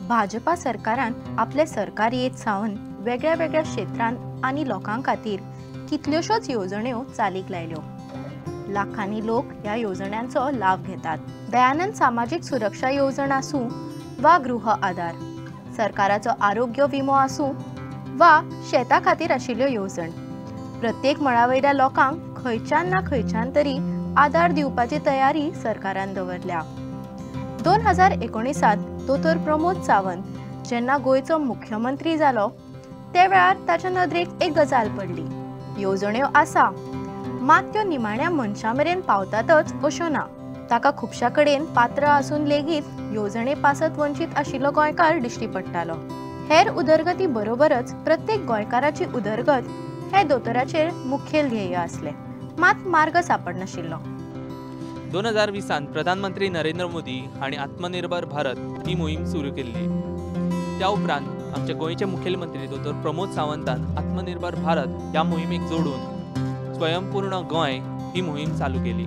भाजपा सरकारान आपले सरकारियेत सावन वेगळ्या वेगळ्या क्षेत्रांत आनी लोकां खातीर कितल्योश्योच येवजण्यो चालीक लायल्यो। लाखांनी लोक ह्या येवजण्यांचो लाभ घेतात। दयानंद सामाजिक सुरक्षा येवजण आसूं वा गृह आधार, सरकाराचो आरोग्य विमो आसूं वा शेतां खातीर आशिल्ल्यो येवजण, प्रत्येक मळावयल्या लोकांक खंयच्यान ना खंयच्यान तरी आधार दिवपाची तयारी सरकारान दवरल्या। 2019 दोतोर प्रमोद सावंत जेन्ना गोंयचो मुख्यमंत्री जालो ते वेळार ताच्या नदरेक एक गजाल पडली। येवजण्यो आसा मात त्यो निमाण्या मनशां मेरेन पावतातच अश्यो ना। ताका खुबश्या कडेन पात्र आसून लेगीत येवजणे पासत वंचीत आशिल्लो गोंयकार दिश्टी पडटालो। हेर उदरगती बरोबरच प्रत्येक गोंयकाराची उदरगत हे दोतोराचेर मुखेल ध्येय आसले, मात मार्ग सापडनाशिल्लो। 2020 प्रधानमंत्री नरेंद्र मोदी हांणी आत्मनिर्भर भारत ही मोहीम सुरू केल्ली। त्या उपरांत आमचे गोंयचे मुखेलमंत्री दोतोर प्रमोद सावंतान आत्मनिर्भर भारत ह्या मोहिमेक जोडून स्वयंपूर्ण गोंय ही मोहीम चालू केली।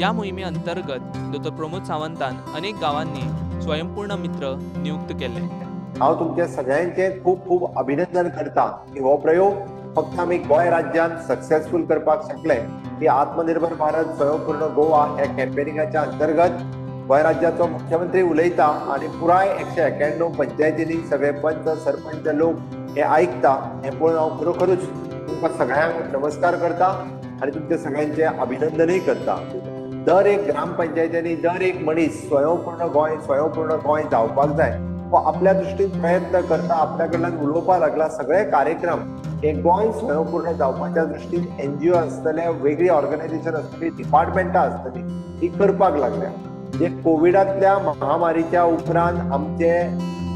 या मोहिमे अंतर्गत दोतोर प्रमोद सावंतान अनेक गावांनी स्वयंपूर्ण मित्र नियुक्त केले। हांव तुमच्या सगळ्यांचे खूप खूप अभिनंदन करता की हो प्रयोग फक्त आमी गोंय राज्यांत सक्सेसफुल करपाक शकले की आत्मनिर्भर भारत स्वयंपूर्ण गोवा ह्या कॅम्पेनिंगाच्या अंतर्गत गोंय राज्याचो मुख्यमंत्री उलयता आणि पुराय 191 पंचायतींनी सगळे पंच सरपंच लोक हे ऐकता हे पळोवन हांव खरोखरूच तुमकां सगळ्यांक नमस्कार करता आणि तुमच्या सगळ्यांचे अभिनंदनय करता। दर एक ग्रामपंचायतींनी दर एक मनीस स्वयंपूर्ण गोंय जावपाक जाय हो आपल्या दृश्टीन प्रयत्न करता, आपल्या कडल्यान उलोवपाक लागला। सगळे कार्यक्रम हे गोंय स्वयंपूर्ण जावपाच्या दृश्टीन NGO आसतले, वेगळी ऑर्गनायझेशन आसतली, डिपार्टमेंटां आसतली ही करपाक लागल्या। जे कोविडांतल्या महामारीच्या उपरांत आमचे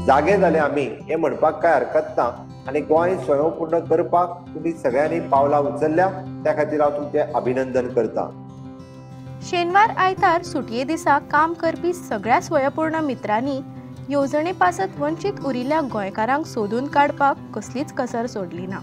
जागे जाले आमी हे म्हणपाक काय हरकत ना आणि गोंय स्वयंपूर्ण करपाक तुम्ही सगळ्यांनी पावलां उचलल्या, त्या खातीर हांव तुमचे अभिनंदन करता। शेनवार आयतार सुटये दिसा काम करपी सगळ्या स्वयंपूर्ण मित्रांनी येवजणे पासत वंचीत उरिल्ल्या गोंयकारांक सोदून काडपाक कसलीच कसर सोडली ना।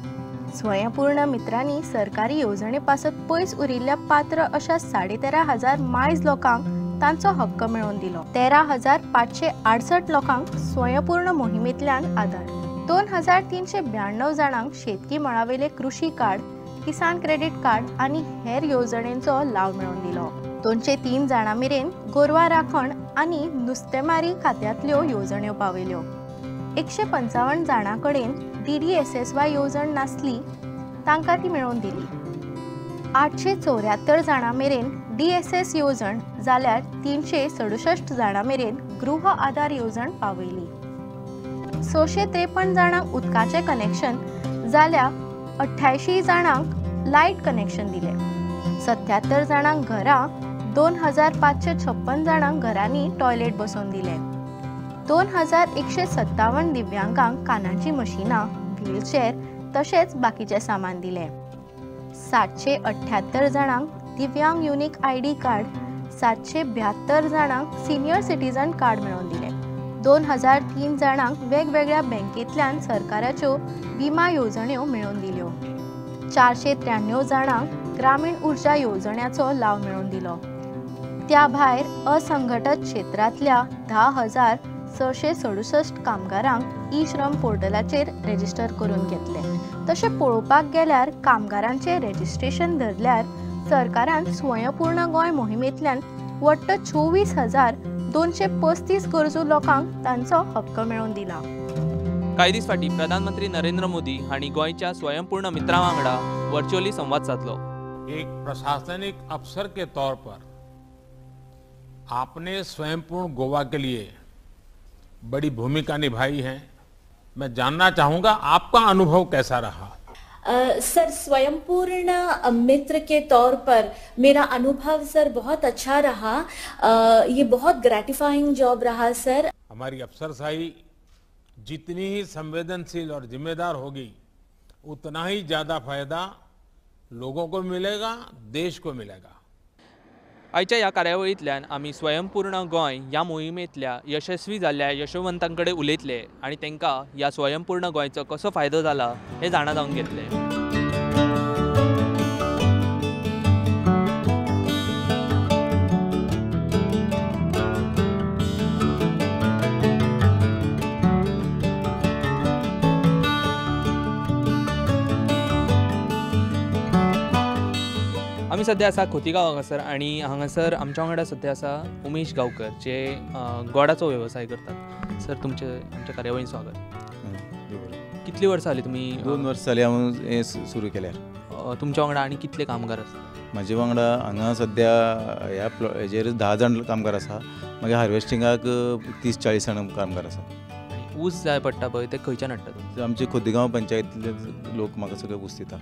स्वयंपूर्ण मित्रांनी सरकारी येवजणे पासत पयस उरिल्ल्या पात्र अशा 13,500 मायज लोकांक तांचो हक्क मेळोवन दिलो। 13,568 लोकांक स्वयंपूर्ण मोहिमेंतल्यान आधार, 2,392 जाणांक शेतकी मळावेले कृषी कार्ड, किसान क्रेडिट कार्ड आणि हेर येवजण्यांचो लाव मेळोवन दिलो। 203 जाणां मेरेन गोरवां राखण आणि नुस्तेमारी खात्यांतल्यो येवजण्यो पावयल्यो। 155 जाणां कडेन DDSSY येवजण नासली तांकां ती मेळोवन दिली। 874 जाणां मेरेन DSS येवजण जाल्यार 367 जाणां मेरेन गृह आधार येवजण पावयली। 653 जाणांक उदकाचें कनेक्शन जाल्यार 88 जाणांक लायट कनेक्शन दिले। 77 जाणांक घरां, 2,556 जाणांक घरांनी टॉयलेट बसोवन दिले। 2,157 दिव्यांगांक कानाची मशिनां, व्हीलचेअर तशेंच बाकीचे सामान दिले। 778 जाणांक दिव्यांग युनिक ID कार्ड, 772 जाणांक सिनियर सिटीजन कार्ड मेळोवन दिले। 2003 जाणांक वेगवेगळ्या बँकेंतल्यान सरकाराच्यो विमा येवजण्यो मेळोवन दिल्यो। 493 जाणांक ग्रामीण उर्जा येवजण्याचो लाव मेळोवन दिलो। त्या भायर असंघटित क्षेत्रांतल्या 10,667 कामगारांक ई-श्रम पोर्टलाचेर रेजिस्टर करून घेतले। तशें पळोवपाक गेल्यार कामगारांचे रेजिस्ट्रेशन धरल्यार सरकारान स्वयंपूर्ण गोंय मोहिमेंतल्यान वट्ट 24,235 गरजू लोकांक तांचो हक्क मेळोवन दिला। कांय दीस फाटीं प्रधानमंत्री नरेंद्र मोदी हांणी गोंयच्या स्वयंपूर्ण मित्रां वांगडा वर्च्युअली संवाद साधलो। एक प्रशासनिक अफसर के तौर पर आपने स्वयंपूर्ण गोवा के लिए बड़ी भूमिका निभाई है। मैं जानना चाहूंगा आपका अनुभव कैसा रहा? सर, स्वयंपूर्ण मित्र के तौर पर मेरा अनुभव सर बहुत अच्छा रहा। ये बहुत ग्रेटिफाइंग जॉब रहा सर। हमारी अफसरशाही जितनी ही संवेदनशील और जिम्मेदार होगी उतना ही ज्यादा फायदा लोगों को मिलेगा, देश को मिलेगा। आयच्या ह्या कार्यावळींतल्यान आमी स्वयंपूर्ण गोंय ह्या मोहिमेंतल्या यशस्वी जाल्ल्या यशोवंतांकडे उलयतले आनी तांकां ह्या स्वयंपूर्ण गोंयचो कसो फायदो जाला हें जाणा जावन घेतले। सध्या आसा खोतीगांव हांगासर आणि हांगासर आमच्या वांगडा सध्या आसा उमेश गांवकर जे गोडाचो वेवसाय करतात. सर तुमचे आमच्या कार्यावळीन स्वागत. कितली वर्सां जाली तुमी 2 वर्स जाली हांव हें सुरू केल्यार. तुमच्या वांगडा आनी कितले कामगार आसा? म्हाजे वांगडा हांगा सद्या ह्या हेजेर 10 जाण कामगार आसा. मागीर हार्वेस्टिंगाक 30-40 जाण कामगार आसा. आनी ऊस जाय पडटा पळय ते खंयच्यान हाडटा? आमचे खोतीगांव पंचायतींतले लोक म्हाका सगळे ऊस दिता.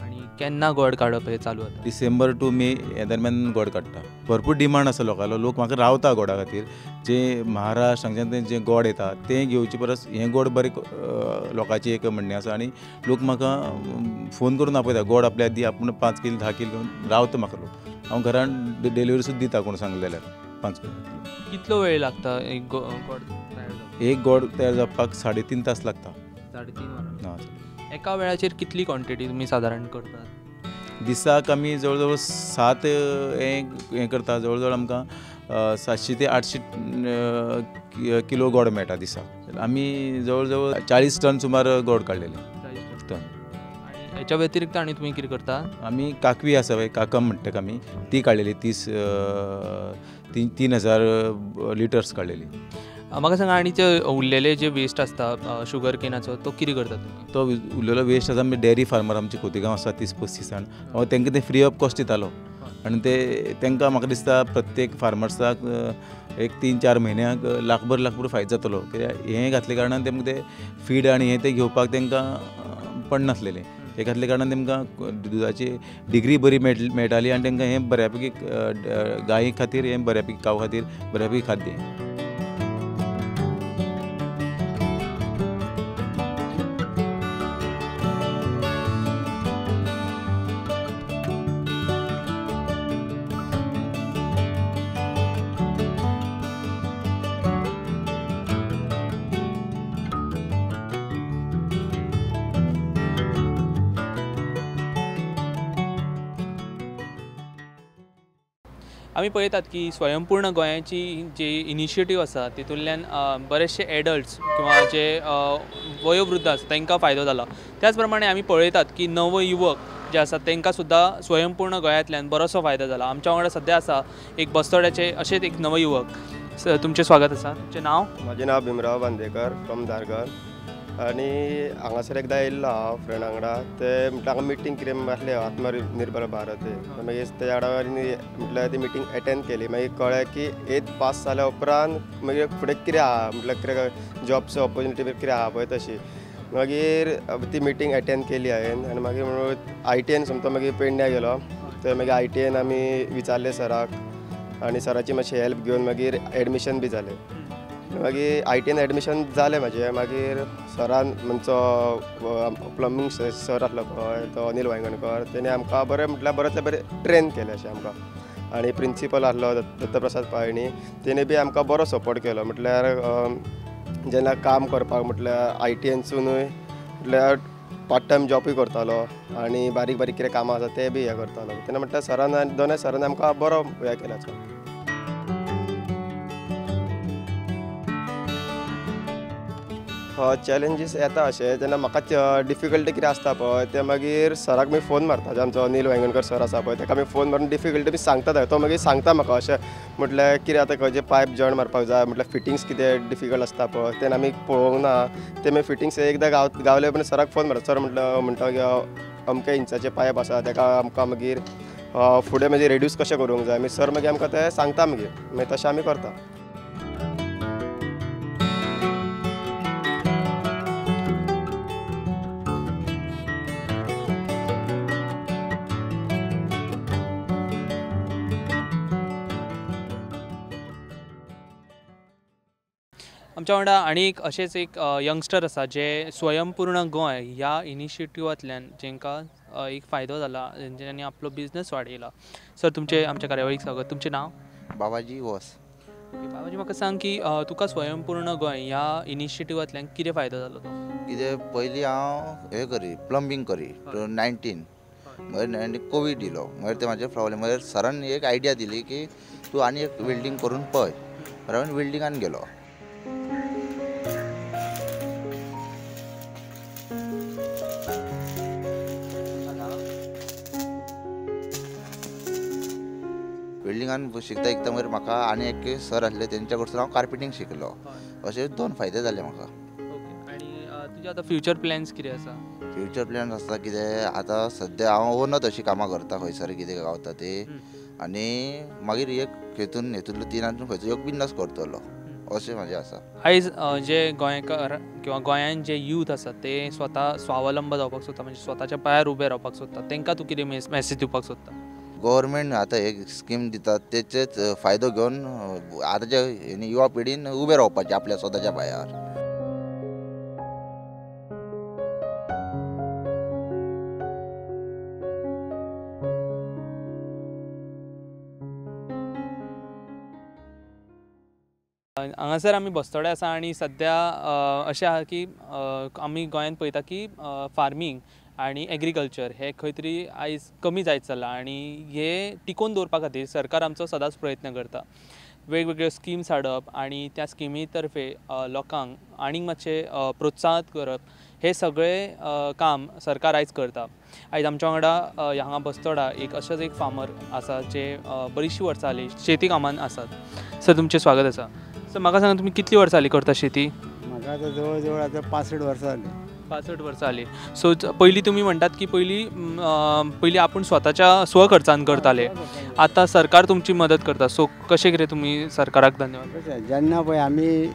आनी केन्ना गोड काडप हे चालू जाता? डिसेंबर टू मे ह्या दरम्यान गोड काडटा. भरपूर डिमांड आसा लोकांलो. लोक म्हाका रावता गोडा खातीर. जे महाराष्ट्र हांगच्यान जे गोड येता तें घेवचे परस हें गोड बरें लोकांची एक म्हणणें आसा. आनी लोक म्हाका फोन करून आपयता गोड आपल्या दी, आपूण 5 किल 10 किल घेवन रावता म्हाका लोक. हांव घरान डिलिव्हरी सुद्दां दिता कोण सांगलें जाल्यार 5 किल. कितलो वेळ लागता एक गोड तयार जावपाक? एक गोड तयार जावपाक 3.5 तास लागता. 3.5 वरां. हां. एका वेळाचेर कितली क्वॉन्टिटी तुमी सादारण करतात? दिसाक आमी जवळ जवळ 7 हें करता. जवळ जवळ आमकां 700 ते 800 किलो गोड मेळटा दिसाक. आमी जवळ जवळ 40 टन सुमार गोड काडलेले. 40 टन. आनी हेच्या व्यतिरिक्त आनी तुमी कितें करता? आमी काकवी आसा पळय, काकम म्हणटात आमी, ती काडलेली 3,000 लिटर्स काडलेली. म्हाका सांगा आनी ते उरलेले जे वेस्ट आसता शुगर केनाचो तो कितें करता तुमी? तो उरलेलो वेस्ट आसा आमी डेअरी फार्मर आमचे खोतीगांव आसा 30-35 जाण. हांव तांकां ते फ्री ऑफ कॉस्ट दितालो. आनी तांकां म्हाका दिसता प्रत्येक फार्मर्साक एक 3-4 म्हयन्याक लाखभर फायदो जातलो. कित्याक हें घातले कारणान तेमकां ते फीड आनी हें ते घेवपाक तांकां पडनासलेलें. हे घातले कारणान तांकां दुदाची डिग्री बरी मेळटाली आनी तांकां हें बऱ्यापैकी गायी खातीर हें बऱ्यापैकी काव खातीर बऱ्यापैकी खाद्य. आमी पळयतात की स्वयंपूर्ण गोंयाची जी इनिशिएटीव आसा तितूंतल्यान बरेचशे एडल्ट्स किंवा जे वयोवृद्ध आसा तांकां फायदो जाला. त्याच प्रमाणे आमी पळयतात की नवयुवक जे आसात तांकां सुद्दां स्वयंपूर्ण गोंयांतल्यान बरोसो फायदो जाला. आमच्या वांगडा सध्या आसा एक बस्तोड्याचे अशेच एक नवयुवक. तुमचें स्वागत आसा. तुमचें नांव? म्हजें नांव भीमराव बांदेकर फ्रॉम धारगळ. आनी हांगासर एकदां येयल्लो हांव फ्रेंडा वांगडा. ते म्हटल्यार हांगा मिटींग कितें आसली आत्मनिर्भर भारत. मागीर तेज्या वांगडा म्हटल्यार ती मिटींग अटेंड केली. मागीर कळ्ळें की 8th पास जाल्या उपरांत मागीर फुडें कितें आहा म्हटल्यार कितें जॉबचो ऑपॉर्च्युनिटी कितें आहा पळय तशी. मागीर ती मिटींग अटेंड केली हांवें. आनी मागीर म्हणून ITN समतो मागीर पेडण्या गेलो. थंय मागीर ITN आमी विचारलें सराक आनी सराची मातशी हेल्प घेवन मागीर एडमिशन बी जालें. मागीर ITN एडमिशन जालें म्हाजें. मागीर सरान म्हणचो प्लंबींग सर आसलो पळय तो अनिल वांयगणकर, तेणे आमकां बरें म्हटल्यार बरेंतले बरें ट्रेन केलें अशें आमकां. आनी प्रिंसिपल आसलो दत्तप्रसाद पाळणी, तेणे बी आमकां बरो सपोर्ट केलो. म्हटल्यार जेन्ना काम करपाक म्हटल्यार ITNसूनय म्हटल्यार पार्ट टायम जॉबूय करतालो आनी बारीक बारीक कितें कामां आसा ते बी हें करतालो. तेन्ना म्हटल्यार सरान दोनूय सरान आमकां बरो हें केल्याचो. चॅलेंजीस येता अशें जेन्ना म्हाका डिफिकल्टी कितें आसता पळय ते मागीर सराक मी फोन मारता. जे आमचो अनिल वांयगणकर सर आसा पळय ताका आमी फोन मारून डिफिकल्टी बी सांगता. तो मागीर सांगता म्हाका अशें म्हटल्यार कितें आतां खंयचे पायप जॉयन मारपाक जाय म्हटल्यार फिटिंग्स कितें डिफिकल्ट आसता पळय तेन्ना आमी पळोवंक ना. ते मागीर फिटिंग्स एकदां गावले उपरांत सराक फोन मारता. सर म्हणटा की अमके इंचाचे पायप आसा ताका आमकां मागीर फुडें मागीर रेड्यूस कशें करूंक जाय. मागीर सर मागीर आमकां तें सांगता. मागीर तशें आमी करता. आमच्या वांगडा आनी अशेंच एक यंगस्टर आसा जे स्वयंपूर्ण गोंय ह्या इनिशिएटिव्हांतल्यान जेंकां एक फायदो जाला, जेंच्यांनी आपलो बिझनस वाडयला. सर तुमचे आमच्या कार्यावळीक स्वागत. तुमचें नांव? बाबाजी वॉस. बाबाजी म्हाका सांग की तुका स्वयंपूर्ण गोंय ह्या इनिशिएटिव्हांतल्यान कितें फायदो जालो तो? कितें पयलीं हांव हें करी प्लंबींग करी 19 मागीर कोवीड येयलो. मागीर ते म्हाजे प्रॉब्लेम. मागीर सरान एक आयडिया दिली की तूं आनी एक वेल्डिंग करून पळय. हांवें वेल्डिंगान गेलो. वेल्डिंगान शिकता शिकता मागीर म्हाका आनी एक सर आसले तेंच्या कडसून हांव कार्पेटींग शिकलो. अशे 2 फायदे जाले म्हाका. ओके. आणि तुजे आतां फ्युचर प्लॅन्स कितें आसा? फ्युचर प्लॅन आसता कितें आतां सद्या हांव ओनच अशी कामां करता खंयसर कितें गावता ते, आनी मागीर एक हेतूंतलो 3 खंयचो एक बिझनस करतलो अशें म्हाजें आसा. आयज जे गोंयकार किंवा गोंयान जे यूथ आसात ते स्वता स्वावलंब जावपाक सोदता, म्हणजे स्वताच्या पांयार उबे रावपाक सोदता, तांकां तूं कितें मॅसेज दिवपाक सोदता? गव्हर्मेंट आतां एक स्कीम दितात तेचेच फायदो घेवन आतांच्या युवा पिढीन उबे रावपाचें आपल्या स्वताच्या पांयार. हांगासर आमी बस्तोडे आसा आणि सद्या अशें आसा की आमी गोंयांत पळयता की फार्मींग आणि एग्रीकल्चर हे खंय तरी आयज कमी जायत चल्ला, आणि हे टिकोवन दवरपा खातीर सरकार आमचो सदांच प्रयत्न करता. वेगवेगळ्यो स्किम्स हाडप आणि त्या स्किमी तर्फे लोकांक आनीक मातशें प्रोत्साहन करप, हे सगळें काम सरकार आयज करता. आयज आमच्या वांगडा हांगा बस्तोडा एक अशेंच एक फार्मर आसा जे बरीचशीं वर्सां जालीं शेती कामान आसात. सर, तुमचें स्वागत आसा. सर, म्हाका सांगा, तुमी कितलीं वर्सां जालीं करता शेती? म्हाका आतां जवळ जवळ आतां 65 वर्सां जालीं. 65 वर्सां जालीं. सो पयलीं तुमी म्हणटात की पयलीं आपूण स्वताच्या स्वखर्चान करताले, आतां सरकार तुमची मदत करता. सो कशें कितें तुमी सरकाराक धन्यवाद? जेन्ना पळय आमी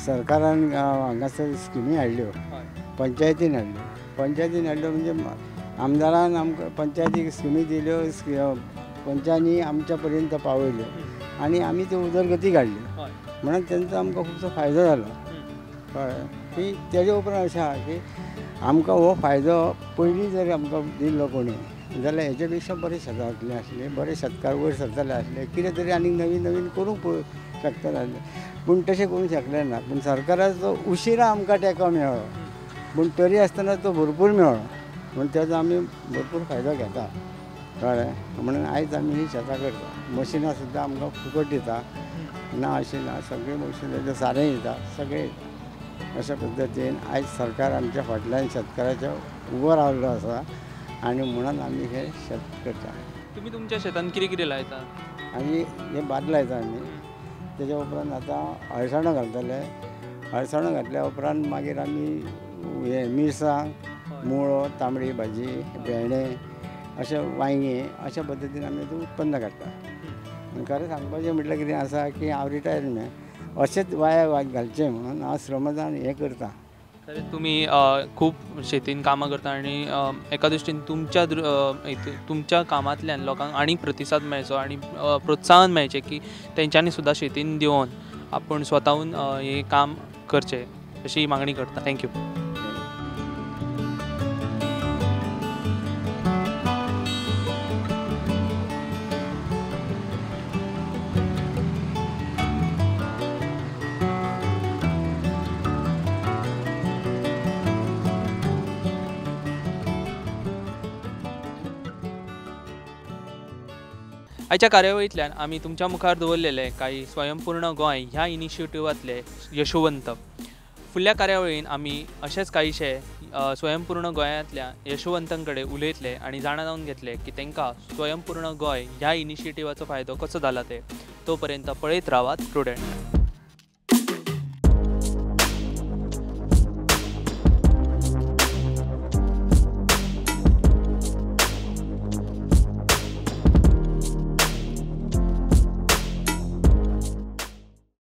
सरकारान हांगासर स्किमी हाडल्यो, पंचायतीन हाडल्यो म्हणजे आमदारान आमकां पंचायतीक स्किमी दिल्यो, पंचांनी आमच्या पर्यंत पावयल्यो आनी आमी त्यो उदरगती काडली. म्हणून तेंचो आमकां खूबसो फायदो जालो. कळ्ळें की तेजे उपरांत अशें आसा की आमकां हो फायदो पयलीं जर आमकां दिल्लो कोणी जाल्यार हेचे पेक्षा बरें शेतांतले आसले, बरे शेतकार वयर सरताले आसले, कितें तरी आनीक नवीन नवीन करूंक शकताले आसले. पूण तशें करूंक शकले ना. पूण सरकाराचो उशिरा आमकां तेंको मेळ्ळो, पूण तरी आसतना तो भरपूर मेळ्ळो. म्हणून तेजो आमी भरपूर फायदो घेता. कळ्ळें. म्हणून आयज आमी ही शेतां करता. मशिनां सुद्दां आमकां फुकट दिता ना अशें ना, सगळे मशिनाचें सारें दिता, सगळें अशा पद्दतीन आयज सरकार आमच्या फाटल्यान शेतकाराच्या उबो रावल्लो आसा, आनी म्हणून आमी हे शेत करता. तुमी तुमच्या शेतान कितें कितें लायता? आनी हे भात लायता आमी. तेज्या उपरांत आतां अळसाणो घालतले. अळसाणो घातल्या उपरांत मागीर आमी हे मिरसांग, मुळो, तांबडी भाजी, भेंडे, अशें वांयगी, अशा पद्दतीन आमी उत्पन्न काडटा. खरें सांगपाचें म्हटल्यार कितें आसा की हांव रिटायर्ड अशेंच वाया घालचें म्हणून हांव श्रमदान हें करता. खरें तुमी खूब शेतीन कामां करता, आनी एका दृश्टीन तुमच्या कामांतल्यान लोकांक आनीक प्रतिसाद मेळचो आनी प्रोत्साहन मेळचें की तेंच्यांनी सुद्दां शेतीन देवून आपूण स्वताहून हें काम करचें, अशी मागणी करता. थँक्यू. आयच्या कार्यावळींतल्यान आमी तुमच्या मुखार दवरलेले काही स्वयंपूर्ण गोंय ह्या इनिशिएटिव्हांतले यशोवंत. फुडल्या कार्यावळीन आमी अशेंच कांयशे स्वयंपूर्ण गोंयांतल्या यशोवंतां कडेन उलयतले आनी जाणा जावन घेतले की तांकां स्वयंपूर्ण गोंय ह्या इनिशिएटिव्हाचो फायदो कसो जाला ते. तो पर्यंत पळयत रावात प्रुडंट.